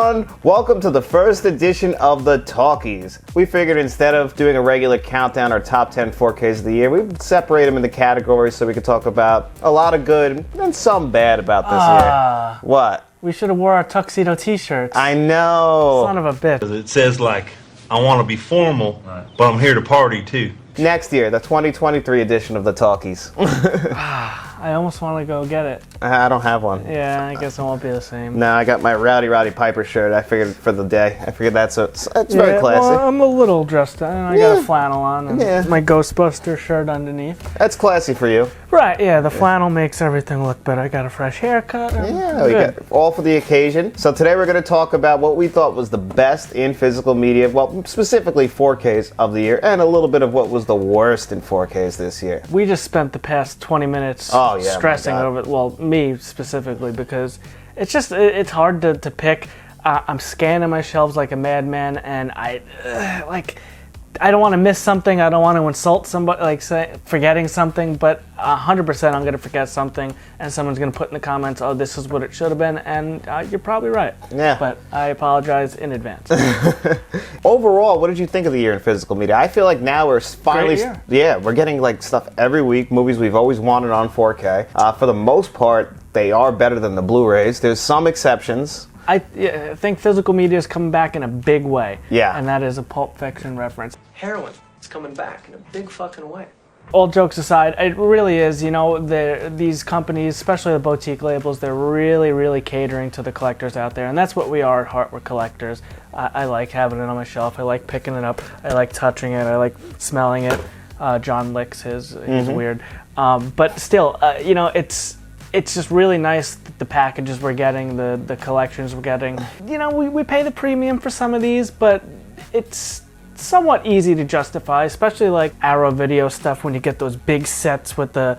everyone, welcome to the first edition of the Talkies. We figured instead of doing a regular countdown or top 10 4Ks of the year, we would separate them into categories so we could talk about a lot of good and some bad about this year. What? We should have wore our tuxedo t-shirts. I know. Son of a bitch. It says like, I want to be formal, but I'm here to party too. Next year, the 2023 edition of the Talkies. I almost want to go get it. I don't have one. Yeah, I guess it won't be the same. No, I got my Roddy Piper shirt. I figured for the day. I figured it's very classy. Well, I'm a little dressed on. I got a flannel on and my Ghostbuster shirt underneath. That's classy for you. Right, yeah, the flannel makes everything look better. I got a fresh haircut. We got all for the occasion. So today we're going to talk about what we thought was the best in physical media, well, specifically 4Ks of the year, and a little bit of what was the worst in 4Ks this year. We just spent the past 20 minutes stressing over it. Well, me specifically, because it's hard to pick. I'm scanning my shelves like a madman, and I don't want to miss something. I don't want to insult somebody, forgetting something, but 100% I'm going to forget something, and someone's going to put in the comments, oh, this is what it should have been, and you're probably right. Yeah. But I apologize in advance. Overall, what did you think of the year in physical media? I feel like now we're finally, we're getting stuff every week, movies we've always wanted on 4K. For the most part, they are better than the Blu-rays. There's some exceptions. I think physical media is coming back in a big way. Yeah. And that is a Pulp Fiction reference. Heroin is coming back in a big fucking way. All jokes aside, it really is, these companies, especially the boutique labels, they're really, really catering to the collectors out there. And that's what we are at heart, we're collectors. I like having it on my shelf. I like picking it up. I like touching it. I like smelling it. John licks his. He's weird. But still, it's just really nice, the packages we're getting, the collections we're getting. We pay the premium for some of these, but it's somewhat easy to justify, especially like Arrow Video stuff when you get those big sets with the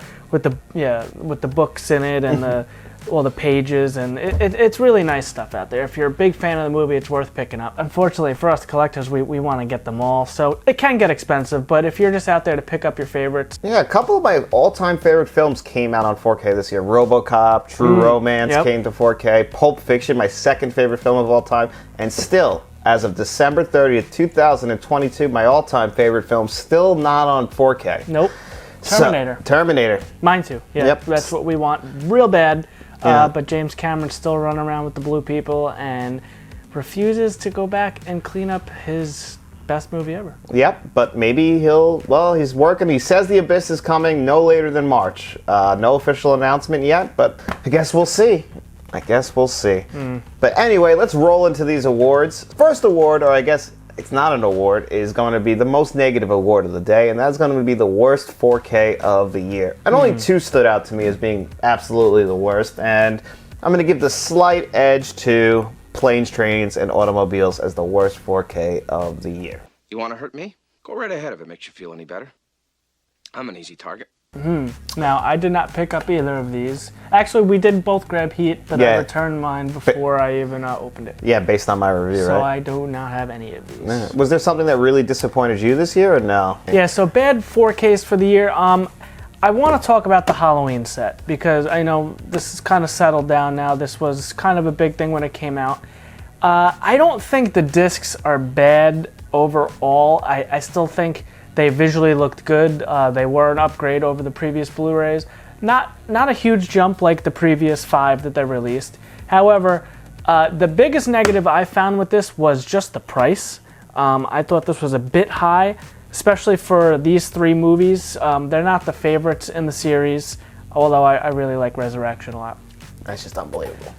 books in it and all the pages, and it's really nice stuff out there. If you're a big fan of the movie, it's worth picking up. Unfortunately for us collectors, we want to get them all, so it can get expensive, but if you're just out there to pick up your favorites. Yeah, a couple of my all-time favorite films came out on 4K this year. RoboCop, True Romance came to 4K. Pulp Fiction, my second favorite film of all time, and still, as of December 30th, 2022, my all-time favorite film still not on 4K. Nope. Terminator. Terminator. Mine too. Yeah, that's what we want real bad. But James Cameron's still running around with the blue people and refuses to go back and clean up his best movie ever. Yep, but maybe he's working. He says The Abyss is coming no later than March. No official announcement yet, but I guess we'll see. But anyway, let's roll into these awards. First award, or I guess it's not an award, is going to be the most negative award of the day, and that's going to be the worst 4K of the year. And only two stood out to me as being absolutely the worst, and I'm going to give the slight edge to Planes, Trains, and Automobiles as the worst 4K of the year. You want to hurt me? Go right ahead if it makes you feel any better. I'm an easy target. Now, I did not pick up either of these. Actually, we did both grab Heat, but I returned mine before I even opened it. Yeah, based on my review, so right? So I do not have any of these. Yeah. Was there something that really disappointed you this year, or no? Yeah, so bad 4Ks for the year. I want to talk about the Halloween set, because I know this is kind of settled down now. This was kind of a big thing when it came out. I don't think the discs are bad overall. I still think they visually looked good. They were an upgrade over the previous Blu-rays. Not a huge jump like the previous 5 that they released. However, the biggest negative I found with this was just the price. I thought this was a bit high, especially for these 3 movies. They're not the favorites in the series, although I really like Resurrection a lot. That's just unbelievable.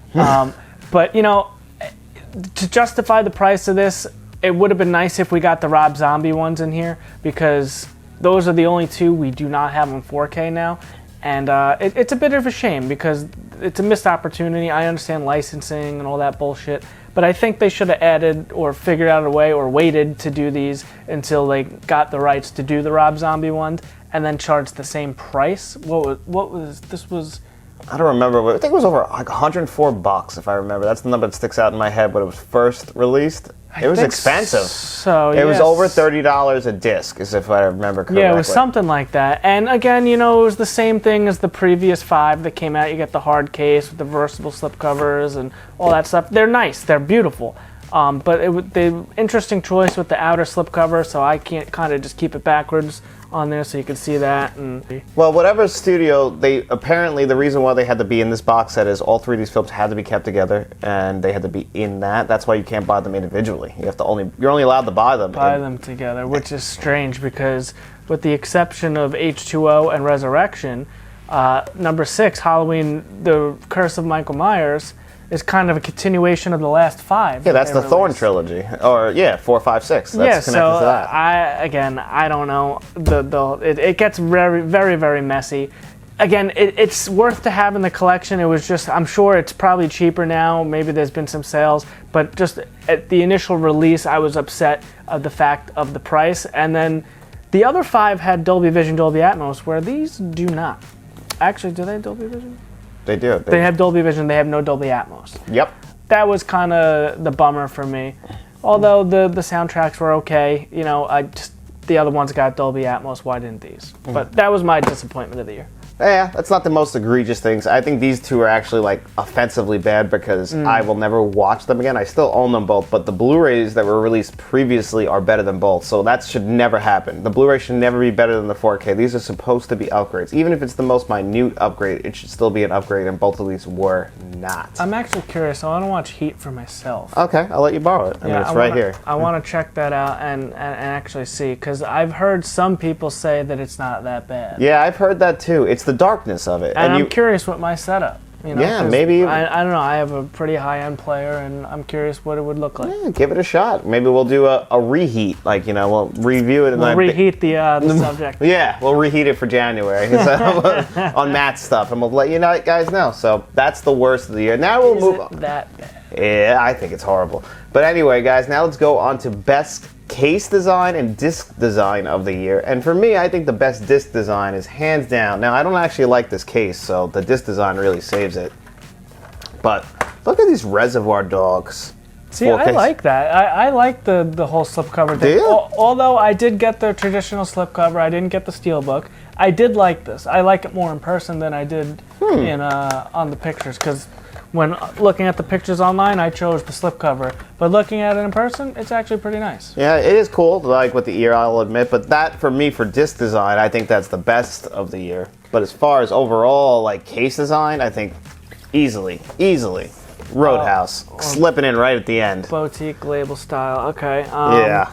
But, to justify the price of this, it would have been nice if we got the Rob Zombie ones in here, because those are the only 2 we do not have on 4K now. And it's a bit of a shame, because it's a missed opportunity. I understand licensing and all that bullshit, but I think they should have added or figured out a way or waited to do these until they got the rights to do the Rob Zombie ones, and then charge the same price. This was I don't remember, but I think it was over like $104 if I remember. That's the number that sticks out in my head when it was first released. It was expensive. So it was over $30 a disc, as if I remember correctly. Yeah, it was something like that. And again, you know, it was the same thing as the previous 5 that came out. You get the hard case with the versatile slipcovers and all that stuff. They're nice. They're beautiful. But the interesting choice with the outer slipcover, so I can't kind of just keep it backwards on there so you can see that. And well, whatever studio, they apparently the reason why they had to be in this box set is all 3 of these films had to be kept together and they had to be in that. That's why you can't buy them individually. You're only allowed to buy them together, which is strange because with the exception of H2O and Resurrection, number 6, Halloween: The Curse of Michael Myers, is kind of a continuation of the last 5. Yeah, that's the Thorn trilogy. Or, 4, 5, 6. That's connected to that. I don't know. It gets very, very, very messy. Again, it's worth to have in the collection. It was just, I'm sure it's probably cheaper now. Maybe there's been some sales. But just at the initial release, I was upset of the fact of the price. And then the other 5 had Dolby Vision, Dolby Atmos, where these do not. Actually, do they have Dolby Vision? They do. They have Dolby Vision. They have no Dolby Atmos. Yep. That was kind of the bummer for me. Although the soundtracks were okay, you know, the other ones got Dolby Atmos. Why didn't these? But that was my disappointment of the year. Yeah, that's not the most egregious things. I think these 2 are actually like offensively bad because I will never watch them again. I still own them both, but the Blu-rays that were released previously are better than both, so that should never happen. The Blu-ray should never be better than the 4K. These are supposed to be upgrades. Even if it's the most minute upgrade, it should still be an upgrade, and both of these were not. I'm actually curious. I want to watch Heat for myself. Okay, I'll let you borrow it. I mean, it's right here. I want to check that out and actually see, because I've heard some people say that it's not that bad. Yeah, I've heard that too. It's the darkness of it. And I'm curious with my setup. You know, yeah, maybe. I don't know. I have a pretty high-end player, and I'm curious what it would look like. Yeah, give it a shot. Maybe we'll do a reheat. Like, you know, we'll review it. And we'll reheat the subject. Yeah, we'll reheat it for January on Matt's stuff, and we'll let you guys know. So that's the worst of the year. Now we'll move on. That bad? Yeah, I think it's horrible. But anyway, guys, now let's go on to best case design and disc design of the year. And for me, I think the best disc design is hands down. Now, I don't actually like this case, so the disc design really saves it. But look at these Reservoir Dogs. See, I like that. I like the whole slipcover. Do you? Although I did get the traditional slipcover, I didn't get the steelbook. I did like this. I like it more in person than I did on the pictures, because when looking at the pictures online, I chose the slipcover. But looking at it in person, it's actually pretty nice. Yeah, it is cool, like with the ear, I'll admit. But that, for me, for disc design, I think that's the best of the year. But as far as overall, like, case design, I think easily, Roadhouse. Slipping in right at the end. Boutique label style, okay. Yeah,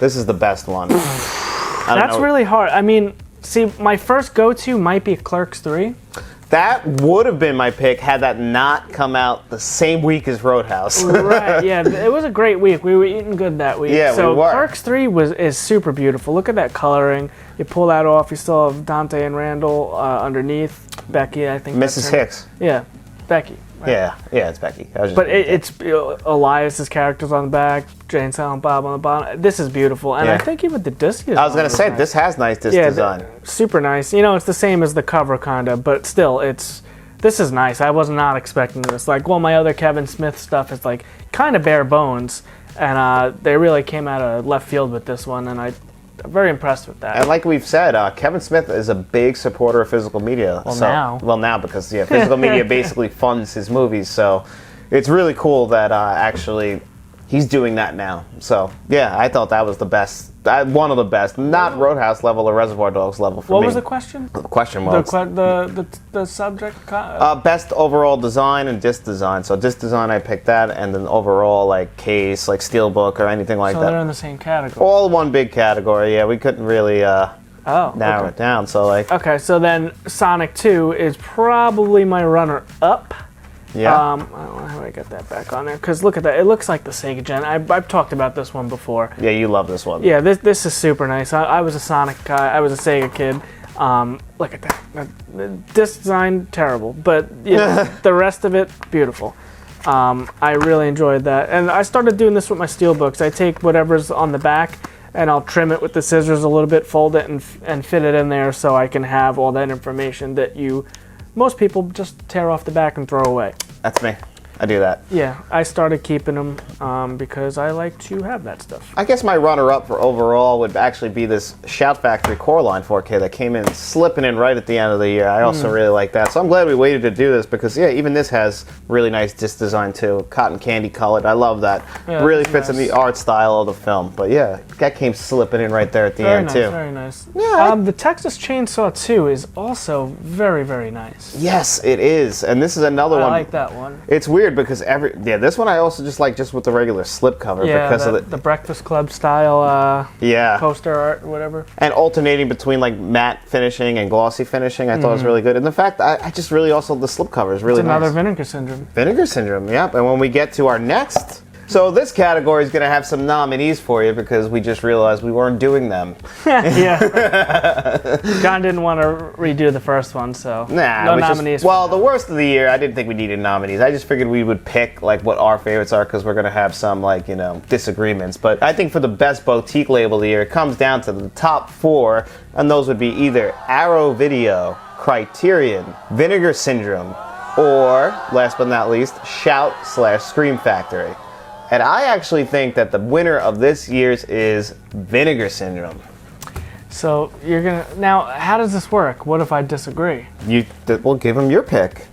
this is the best one. That's really hard. I mean, see, my first go-to might be Clerks 3. That would have been my pick had that not come out the same week as Roadhouse. Right, yeah, it was a great week. We were eating good that week. Yeah, so we were. Clerks 3 is super beautiful. Look at that coloring. You pull that off, you still have Dante and Randall underneath. Becky, I think. Mrs. Hicks. Yeah, Becky. Right? Yeah, it's Becky. But it's Elias's characters on the back, Jane, Silent Bob on the bottom. This is beautiful, and I think even the disc design. I was gonna say nice. this has nice disc design. Super nice. You know, it's the same as the cover, kinda, but still, this is nice. I was not expecting this. Like, well, my other Kevin Smith stuff is like kind of bare bones, and they really came out of left field with this one, and I'm very impressed with that. And like we've said, Kevin Smith is a big supporter of physical media. Well, now because physical media basically funds his movies. So it's really cool that actually he's doing that now. So yeah, I thought that was the best. One of the best, not Roadhouse level or Reservoir Dogs level for me. What was the question? The question was the subject. Best overall design and disc design. So disc design, I picked that, and then overall like case, like steelbook or anything like that. So they're in the same category. All one big category. Yeah, we couldn't really narrow it down. So like. Okay, so then Sonic 2 is probably my runner-up. Yeah. I don't know how I get that back on there, because look at that. It looks like the Sega Gen. I've talked about this one before. Yeah, you love this one. Yeah, this is super nice. I was a Sonic guy. I was a Sega kid. Look at that. The disc design, terrible, but the rest of it, beautiful. I really enjoyed that. And I started doing this with my steelbooks. I take whatever's on the back, and I'll trim it with the scissors a little bit, fold it, and fit it in there so I can have all that information that you most people just tear off the back and throw away. That's me. I do that. Yeah, I started keeping them because I like to have that stuff. I guess my runner-up for overall would actually be this Shout Factory Coreline 4K that came in slipping in right at the end of the year. I also really like that. So I'm glad we waited to do this because, yeah, even this has really nice disc design too. Cotton candy colored. I love that. Yeah, really fits in the art style of the film. But yeah, that came slipping in right there at the end too. Very nice. Yeah. The Texas Chainsaw 2 is also very, very nice. Yes, it is. And this is another one. I like that one. It's weird because this one I also just like just with the regular slip cover because of the Breakfast Club style yeah, poster art, whatever. and alternating between like matte finishing and glossy finishing, I thought was really good. And the fact I just really also the slip cover is really It's another nice. Vinegar Syndrome. Vinegar Syndrome, yep. And when we get to our next, so this category is going to have some nominees for you because we just realized we weren't doing them. Yeah. John didn't want to redo the first one, so Nah, no it was just- nominees. well, the worst of the year, I didn't think we needed nominees. I just figured we would pick like what our favorites are because we're going to have some like, you know, disagreements. But I think for the best boutique label of the year, it comes down to the top 4, and those would be either Arrow Video, Criterion, Vinegar Syndrome, or, last but not least, Shout/Scream Factory. And I actually think that the winner of this year's is Vinegar Syndrome. So you're gonna now. How does this work? What if I disagree? We'll give them your pick.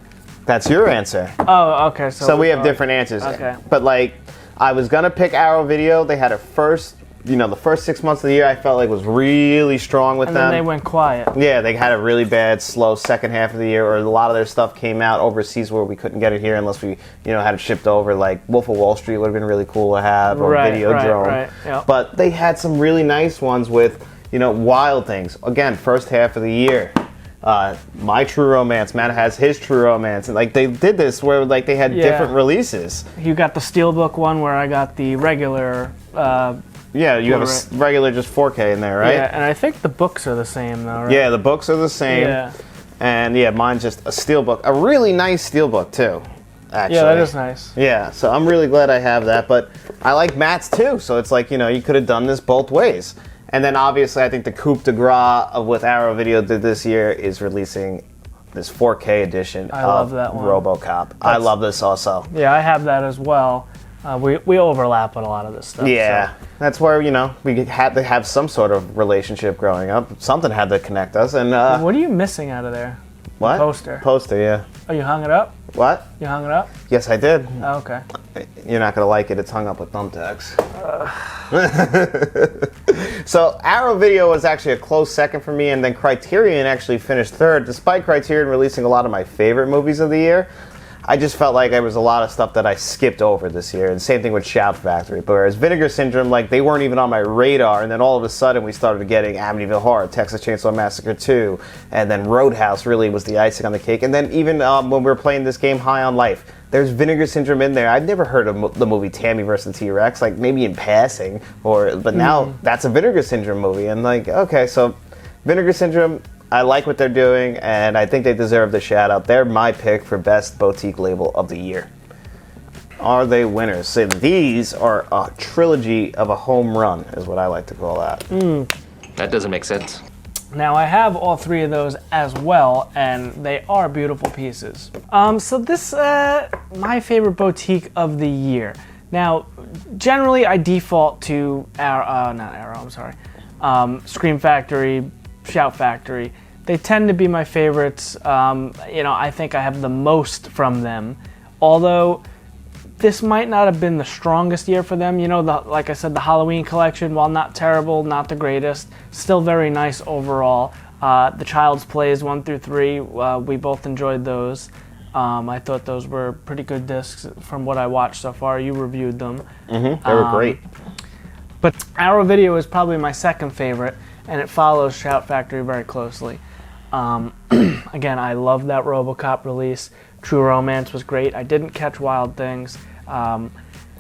That's your answer. Oh, okay. So we have different answers. Okay. But like, I was gonna pick Arrow Video. They had a first, the first 6 months of the year I felt like was really strong with And them. then they went quiet. Yeah, they had a really bad, slow second half of the year, or a lot of their stuff came out overseas where we couldn't get it here unless we, had it shipped over. Like Wolf of Wall Street would have been really cool to have, or Videodrome. Right, yep. But they had some really nice ones with, Wild Things. Again, first half of the year. My True Romance, Matt has his True Romance, and like they did this where like they had different releases. You got the Steelbook one where I got the regular. Yeah, you have a regular just 4K in there, right? Yeah, and I think the books are the same though, right? Yeah, the books are the same. Yeah. And yeah, mine's just a steelbook, a really nice steelbook too. Actually. Yeah, that is nice. Yeah, so I'm really glad I have that, but I like Matt's too. So it's like you could have done this both ways. And then obviously, I think the coup de grace of what Arrow Video did this year is releasing this 4K edition love of that one. RoboCop. I love this also. Yeah, I have that as well. We overlap on a lot of this stuff. Yeah, so. that's where we had to have some sort of relationship growing up. Something had to connect us, and What are you missing out of there? what? Poster. Poster, yeah. Oh, you hung it up? What? You hung it up? Yes, I did. Oh, okay. You're not gonna like it. It's hung up with thumbtacks. So Arrow Video was actually a close second for me, and then Criterion actually finished third. Despite Criterion releasing a lot of my favorite movies of the year, I just felt like there was a lot of stuff that I skipped over this year, and same thing with Shout Factory. But whereas Vinegar Syndrome, like they weren't even on my radar, and then all of a sudden we started getting Amityville Horror, Texas Chainsaw Massacre 2, and then Roadhouse really was the icing on the cake. And then even when we were playing this game High on Life, there's Vinegar Syndrome in there. I'd never heard of the movie Tammy vs. the T-Rex, like maybe in passing, but now that's a Vinegar Syndrome movie, and like okay, so Vinegar Syndrome. I like what they're doing, and I think they deserve the shout out. They're my pick for best boutique label of the year. Are they winners? So these are a trilogy of a home run, is what I like to call that. That doesn't make sense. Now I have all 3 of those as well, and they are beautiful pieces. So this, my favorite boutique of the year. Now, generally I default to Scream Factory, Shout Factory. They tend to be my favorites. I think I have the most from them. Although this might not have been the strongest year for them. Like I said, the Halloween collection, while not terrible, not the greatest, still very nice overall. The Child's Plays 1 through 3, we both enjoyed those. I thought those were pretty good discs from what I watched so far. You reviewed them. They were great. But Arrow Video is probably my second favorite, and it follows Shout Factory very closely. Again, I love that RoboCop release. True Romance was great. I didn't catch Wild Things.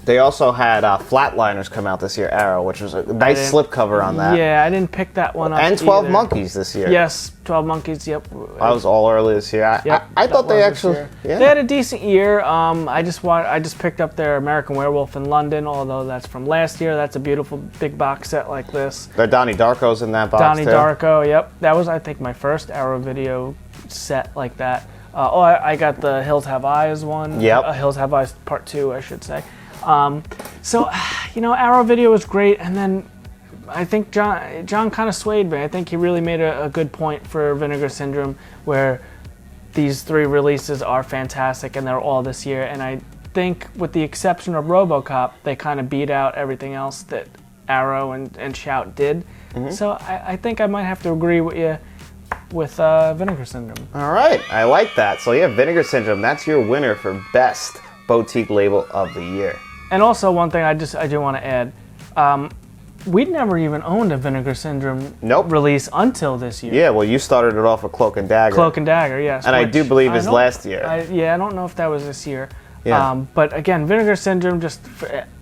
They also had Flatliners come out this year, Arrow, which was a nice slipcover on that. Yeah, I didn't pick that one up And 12 either. Monkeys this year. Yes, 12 Monkeys, yep. I was all early this year. Yep, I thought they that was this actually... year. Yeah. They had a decent year. I just picked up their American Werewolf in London, although that's from last year. That's a beautiful big box set like this. Their Donnie Darko's in that box, Donnie too. Darko, yep. That was, I think, my first Arrow Video set like that. I got the Hills Have Eyes one. Yep. Hills Have Eyes Part 2, I should say. So, Arrow Video was great, and then I think John kind of swayed me. I think he really made a good point for Vinegar Syndrome, where these 3 releases are fantastic, and they're all this year. And I think, with the exception of RoboCop, they kind of beat out everything else that Arrow and Shout did. So I think I might have to agree with you with Vinegar Syndrome. All right, I like that. So yeah, Vinegar Syndrome, that's your winner for best boutique label of the year. And also, one thing I do want to add, we'd never even owned a Vinegar Syndrome release until this year. Yeah, well, you started it off with Cloak and Dagger. Cloak and Dagger, yes. And I do believe is last year. I don't know if that was this year. Yeah. But again, Vinegar Syndrome, just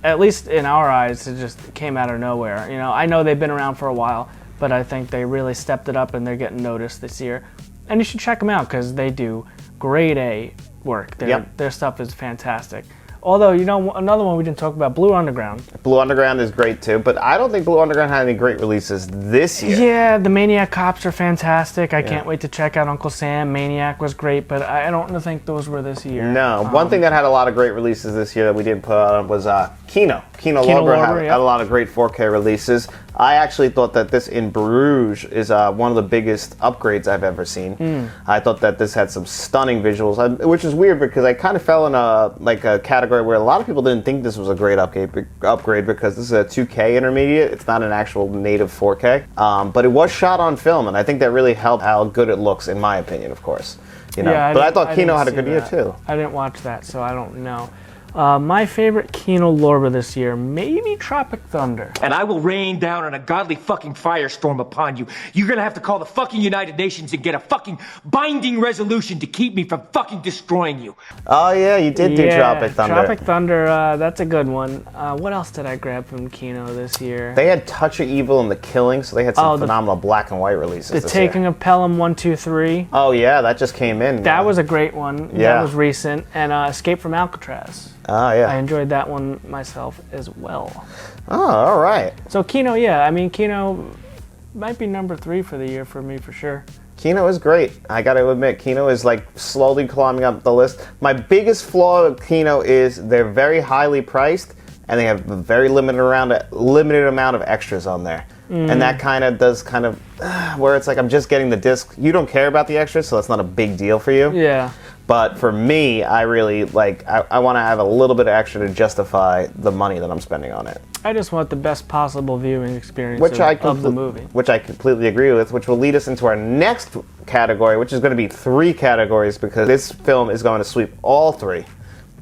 at least in our eyes, it just came out of nowhere. I know they've been around for a while, but I think they really stepped it up and they're getting noticed this year. And you should check them out because they do grade A work. Their stuff is fantastic. Although, another one we didn't talk about, Blue Underground. Blue Underground is great too, but I don't think Blue Underground had any great releases this year. Yeah, the Maniac Cops are fantastic. I can't wait to check out Uncle Sam. Maniac was great, but I don't think those were this year. No, one thing that had a lot of great releases this year that we didn't put on was Kino. Kino Lorber had a lot of great 4K releases. I actually thought that this In Bruges is one of the biggest upgrades I've ever seen. I thought that this had some stunning visuals, which is weird because I kind of fell in a category where a lot of people didn't think this was a great upgrade because this is a 2K intermediate. It's not an actual native 4K, but it was shot on film, and I think that really helped how good it looks, in my opinion, of course. Yeah, but I thought Kino had a good year too. I didn't watch that, so I don't know. My favorite Kino Lorber this year, maybe Tropic Thunder. And I will rain down on a godly fucking firestorm upon you. You're gonna have to call the fucking United Nations and get a fucking binding resolution to keep me from fucking destroying you. Oh yeah, you did do Tropic Thunder. Tropic Thunder, that's a good one. What else did I grab from Kino this year? They had Touch of Evil and The Killing, so they had some phenomenal black and white releases. The Taking of Pelham 1, 2, 3. Oh yeah, that just came in. That was a great one. Yeah. That was recent. And Escape from Alcatraz. Oh yeah. I enjoyed that one myself as well. Oh, all right. So Kino, Kino might be number 3 for the year for me for sure. Kino is great. I got to admit, Kino is like slowly climbing up the list. My biggest flaw with Kino is they're very highly priced and they have a very limited amount of extras on there. And that kind of does where it's like I'm just getting the disc. You don't care about the extras, so that's not a big deal for you. Yeah. But for me, I really I want to have a little bit of extra to justify the money that I'm spending on it. I just want the best possible viewing experience of the movie. Which I completely agree with, which will lead us into our next category, which is going to be 3 categories because this film is going to sweep all 3.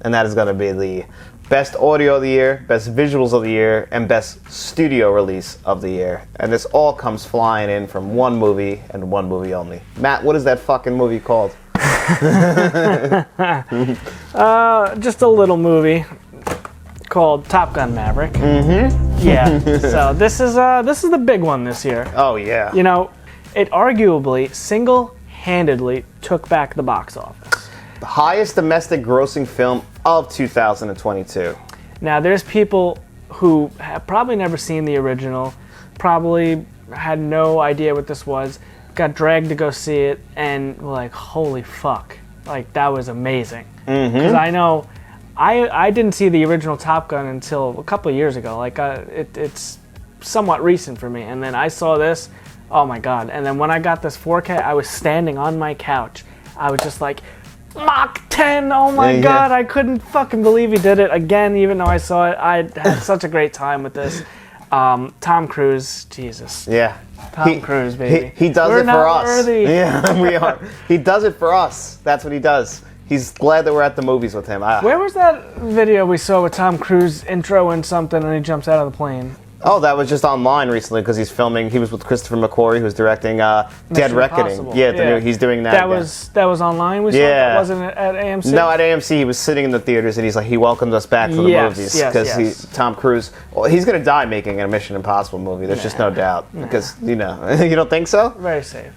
And that is going to be the Best Audio of the Year, Best Visuals of the Year, and Best Studio Release of the Year. And this all comes flying in from one movie and one movie only. Matt, what is that fucking movie called? Just a little movie called Top Gun Maverick. Mm-hmm. Yeah. So this is the big one this year. Oh yeah. It arguably single-handedly took back the box office. The highest domestic grossing film of 2022. Now there's people who have probably never seen the original, probably had no idea what this was, got dragged to go see it, and were like, holy fuck, like that was amazing. Because I know I didn't see the original Top Gun until a couple of years ago. Like it's somewhat recent for me, and then I saw this, oh my god. And then when I got this 4K, I was standing on my couch. I was just like, Mach 10, oh my god, I couldn't fucking believe he did it again, even though I saw it. I had such a great time with this. Tom Cruise, Jesus. Yeah. Tom Cruise, baby. He does We're it for not us. worthy. Yeah, we are. He does it for us. That's what he does. He's glad that we're at the movies with him. Where was that video we saw with Tom Cruise introing something and he jumps out of the plane? Oh, that was just online recently because he's filming. He was with Christopher McQuarrie, who's directing Dead Reckoning. Impossible. Yeah, he's doing that. That was online. We saw that. Wasn't it at AMC? No, at AMC. He was sitting in the theaters and he welcomed us back to the movies because Tom Cruise. Well, he's gonna die making a Mission Impossible movie. There's just no doubt because you don't think so. Very safe.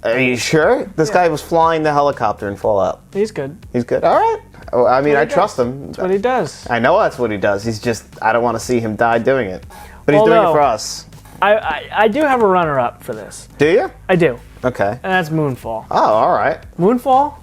Are you sure? This guy was flying the helicopter in Fallout. He's good. He's good. All right. Oh, I mean, I trust him. That's what he does. I know that's what he does. He's just, I don't want to see him die doing it. But he's doing it for us. I do have a runner-up for this. Do you? I do. Okay. And that's Moonfall. Oh, all right. Moonfall,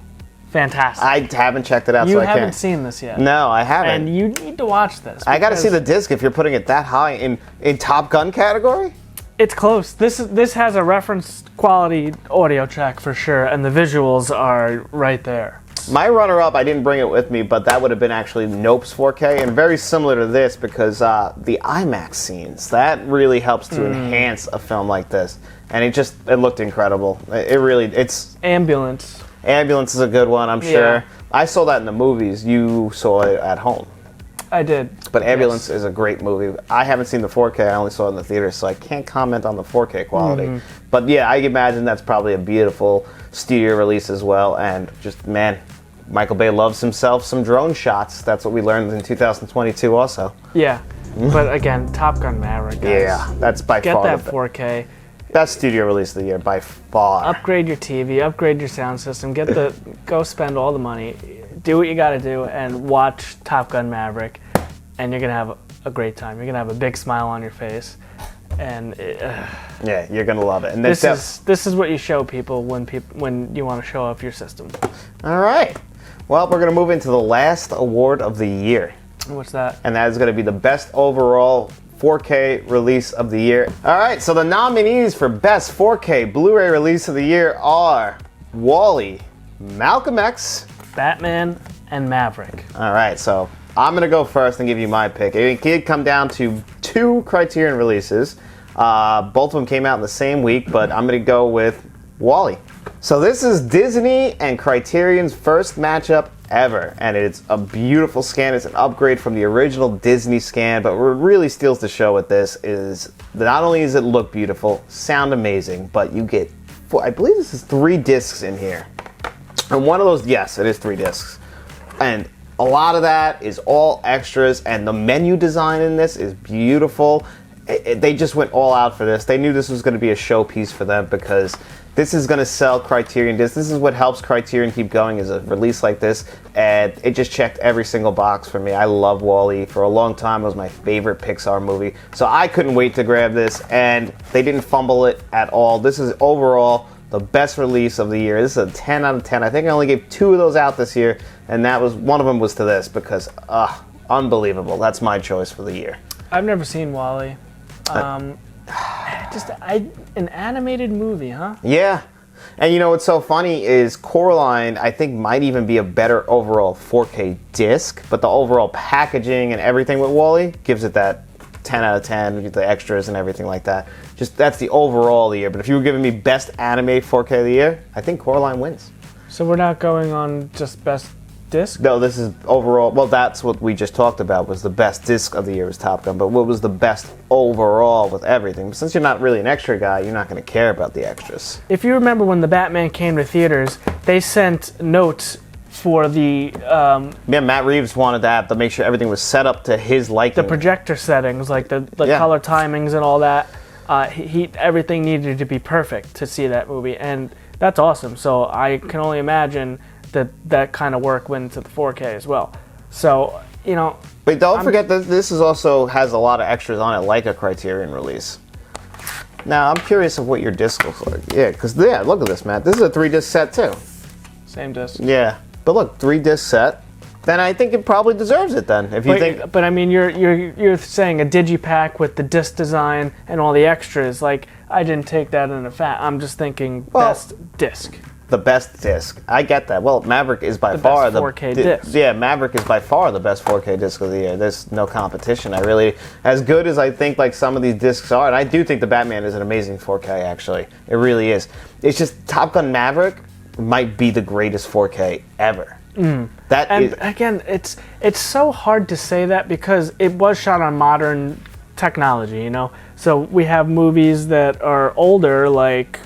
fantastic. I haven't checked it out, You so I haven't can't. seen this yet. No, I haven't. And you need to watch this. I got to see because the disc if you're putting it that high in Top Gun category. It's close. This has a reference quality audio track for sure, and the visuals are right there. My runner-up, I didn't bring it with me, but that would have been actually Nope's 4K, and very similar to this because the IMAX scenes, that really helps to enhance a film like this. And it looked incredible. It's... Ambulance. Ambulance is a good one, I'm sure. Yeah. I saw that in the movies. You saw it at home. I did. But Ambulance is a great movie. I haven't seen the 4K. I only saw it in the theater, so I can't comment on the 4K quality. But yeah, I imagine that's probably a beautiful studio release as well. And just, man, Michael Bay loves himself some drone shots. That's what we learned in 2022 also. Yeah. But again, Top Gun Maverick, guys. Yeah, that's by Get far that the 4K. best studio release of the year, by far. Upgrade your TV, upgrade your sound system, go spend all the money, do what you gotta do, and watch Top Gun Maverick, and you're gonna have a great time. You're gonna have a big smile on your face, and Yeah, you're gonna love it. And this is what you show people when you want to show off your system. All right. Well, we're gonna move into the last award of the year, What's that? and that is gonna be the best overall 4K release of the year. All right, so the nominees for best 4K Blu-ray release of the year are Wall-E, Malcolm X. Batman and Maverick. All right, so I'm gonna go first and give you my pick. It did come down to 2 Criterion releases. Both of them came out in the same week, but I'm gonna go with Wall-E. So this is Disney and Criterion's first matchup ever, and it's a beautiful scan. It's an upgrade from the original Disney scan, but what really steals the show with this is that not only does it look beautiful, sound amazing, but you get, I believe this is 3 discs in here. And one of those, yes, it is 3 discs. And a lot of that is all extras, and the menu design in this is beautiful. They just went all out for this. They knew this was going to be a showpiece for them because this is going to sell Criterion discs. This is what helps Criterion keep going, is a release like this, and it just checked every single box for me. I love Wall-E. For a long time, it was my favorite Pixar movie, so I couldn't wait to grab this, and they didn't fumble it at all. This is overall the best release of the year. This is a 10 out of 10. I think I only gave 2 of those out this year, and that was one of them was to this because, unbelievable. That's my choice for the year. I've never seen Wall-E. An animated movie, huh? Yeah. And you know what's so funny is Coraline, I think, might even be a better overall 4K disc, but the overall packaging and everything with Wall-E gives it that 10 out of 10, with the extras and everything like that. Just that's the overall of the year. But if you were giving me best anime 4K of the year, I think Coraline wins. So we're not going on just best disc? No, this is overall. Well, that's what we just talked about, was the best disc of the year was Top Gun. But what was the best overall with everything? But since you're not really an extra guy, you're not going to care about the extras. If you remember when the Batman came to theaters, they sent notes for the Yeah, Matt Reeves wanted that to make sure everything was set up to his liking. the projector settings, like the color timings and all that. Everything needed to be perfect to see that movie, and that's awesome. So I can only imagine that kind of work went into the 4K as well. So, you know. But don't forget that this is also has a lot of extras on it, like a Criterion release. Now, I'm curious of what your disc looks like. Yeah, because, yeah, look at this, Matt. This is a 3-disc set, too. Same disc. Yeah. But look, 3-disc set. Then I think it probably deserves it, then. If you think. But I mean, you're saying a digipack with the disc design and all the extras. Like, I didn't take that in a fat. I'm just thinking best disc. The best disc. I get that. Well, Maverick is by far best 4K disc. Yeah, Maverick is by far the best 4K disc of the year. There's no competition. As good as I think like some of these discs are, and I do think the Batman is an amazing 4K actually. It really is. It's just Top Gun Maverick might be the greatest 4K ever. Again, it's so hard to say that because it was shot on modern technology, you know. So we have movies that are older, like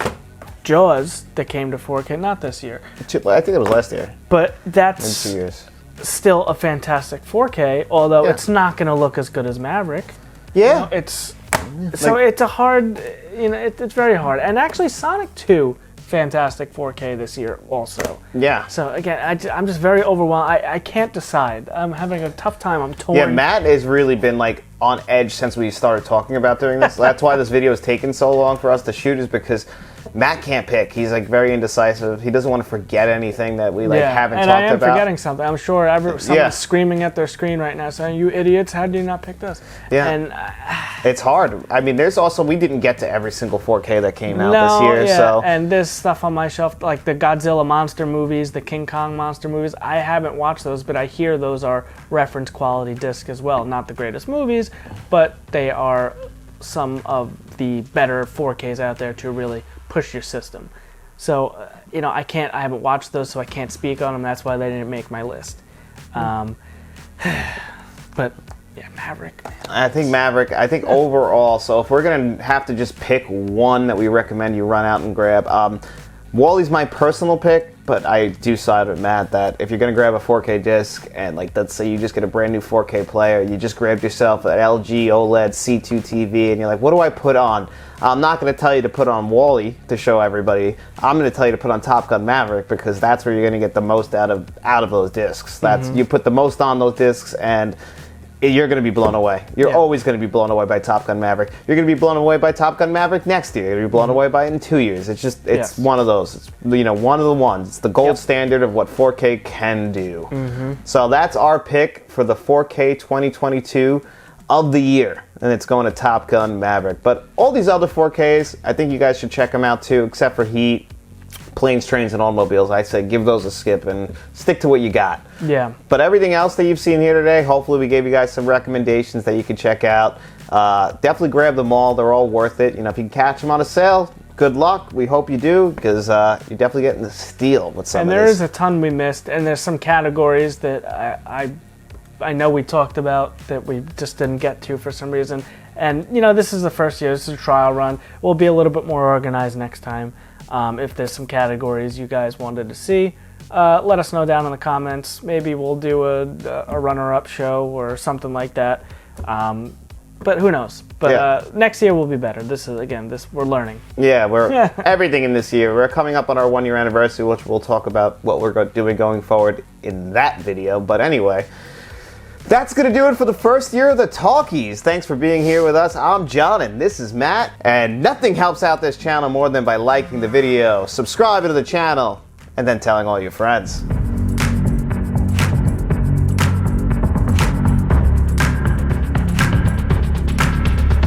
Jaws, that came to 4K, not this year. I think it was last year. But that's In 2 years. still a fantastic 4K, although it's not going to look as good as Maverick. Yeah. You know, it's a hard, you know, it's very hard. And actually, Sonic 2, fantastic 4K this year also. Yeah. So again, I'm just very overwhelmed. I can't decide. I'm having a tough time. I'm torn. Yeah, Matt has really been like on edge since we started talking about doing this. That's why this video has taken so long for us to shoot, is because Matt can't pick. He's like very indecisive. He doesn't want to forget anything that we haven't and talked I am about. forgetting something. I'm sure someone's screaming at their screen right now saying, "You idiots! How do you not pick this?" Yeah, and it's hard. I mean, there's also we didn't get to every single 4K that came out no, this year. yeah, So and there's stuff on my shelf like the Godzilla monster movies, the King Kong monster movies. I haven't watched those, but I hear those are reference quality disc as well. Not the greatest movies, but they are some of the better 4Ks out there to really push your system. So, I haven't watched those, so I can't speak on them. That's why they didn't make my list. But yeah, Maverick. I think overall, so if we're going to have to just pick one that we recommend you run out and grab, Wally's my personal pick, but I do side with Matt that if you're going to grab a 4K disc and like let's say you just get a brand new 4K player, you just grabbed yourself an LG OLED C2 TV and you're like, what do I put on? I'm not going to tell you to put on Wally to show everybody. I'm going to tell you to put on Top Gun Maverick because that's where you're going to get the most out of those discs. That's you put the most on those discs and you're going to be blown away. You're always going to be blown away by Top Gun Maverick. You're going to be blown away by Top Gun Maverick next year. You're going to be blown away by it in 2 years. It's one of those. It's one of the ones. It's the gold standard of what 4K can do. So that's our pick for the 4K 2022 of the year, and it's going to Top Gun Maverick. But all these other 4Ks, I think you guys should check them out too, except for Heat, Planes, Trains, and Automobiles. I say give those a skip and stick to what you got. Yeah. But everything else that you've seen here today, hopefully we gave you guys some recommendations that you can check out. Definitely grab them all. They're all worth it. If you can catch them on a sale, good luck. We hope you do because you're definitely getting the steal with some of this. And there is a ton we missed, and there's some categories that I know we talked about that we just didn't get to for some reason. And, this is the first year. This is a trial run. We'll be a little bit more organized next time. If there's some categories you guys wanted to see, let us know down in the comments. Maybe we'll do a runner-up show or something like that. But who knows? But next year will be better. We're learning. Yeah, we're everything in this year. We're coming up on our 1 year anniversary, which we'll talk about what we're doing going forward in that video. But anyway, that's going to do it for the first year of the Talkies. Thanks for being here with us. I'm John and this is Matt. And nothing helps out this channel more than by liking the video, subscribing to the channel, and then telling all your friends.